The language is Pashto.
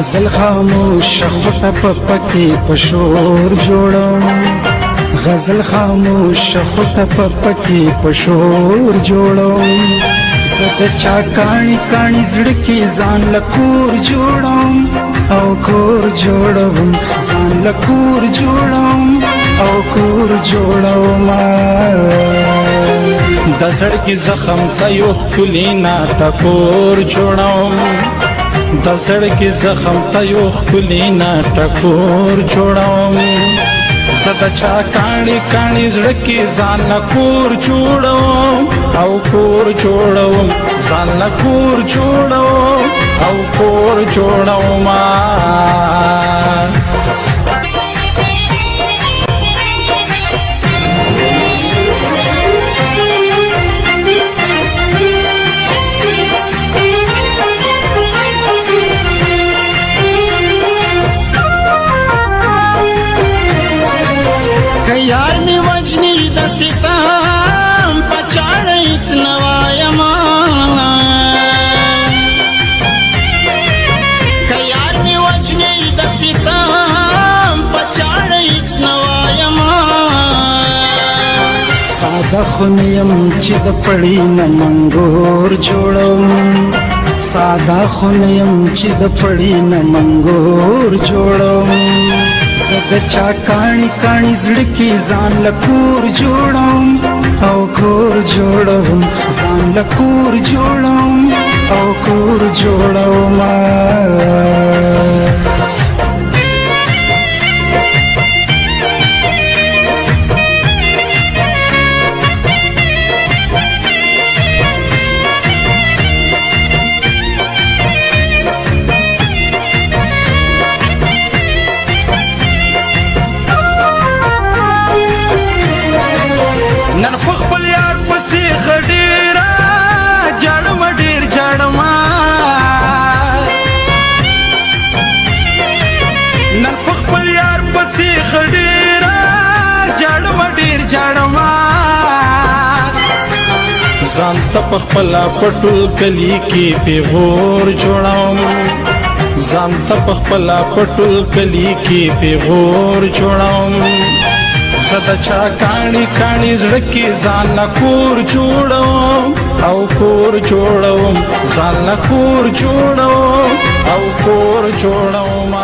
غزل خاموش خطه پپکی پشور جوړم غزل خاموش خطه پپکی پشور جوړم زه چا کانی کانی زړه کې ځان لکور جوړم او کور جوړم ځان لکور جوړم او کور جوړم د زړګي زخم ته یو ښکلی ناټکور جوړم د زړګي زخم ته یو ښکلی ناټکور جوړم زه د چا کاڼي کاڼي زړه کې ځان له کور جوړوم او کور جوړوم ځان له کور جوړوم او کور جوړوم یار می وجنی د ستم پچاړې څنوایم یار می وجنی د ستم پچاړې څنوایم ساده خونیم چې د پړی نه منګور جوړم ساده خونیم چې د پړی نه منګور جوړم زه د چا کاڼي کاڼي زړه کې ځان له کور جوړم او کور جوړم ځان له کور جوړم او کور جوړم نن خو خپل یار پسې خډیرا جاړم ډیر جاړم نن خو خپل یار پسې خډیرا جاړم ډیر جاړم ځان ته په خپل پټول کلی کې پیغور جوړم ځان ته په خپل پټول کلی کې پیغور جوړم زه د چا کاڼي کاڼي زړه کې ځان له کور جوړوم او کور جوړوم ځان له کور جوړوم او کور جوړوم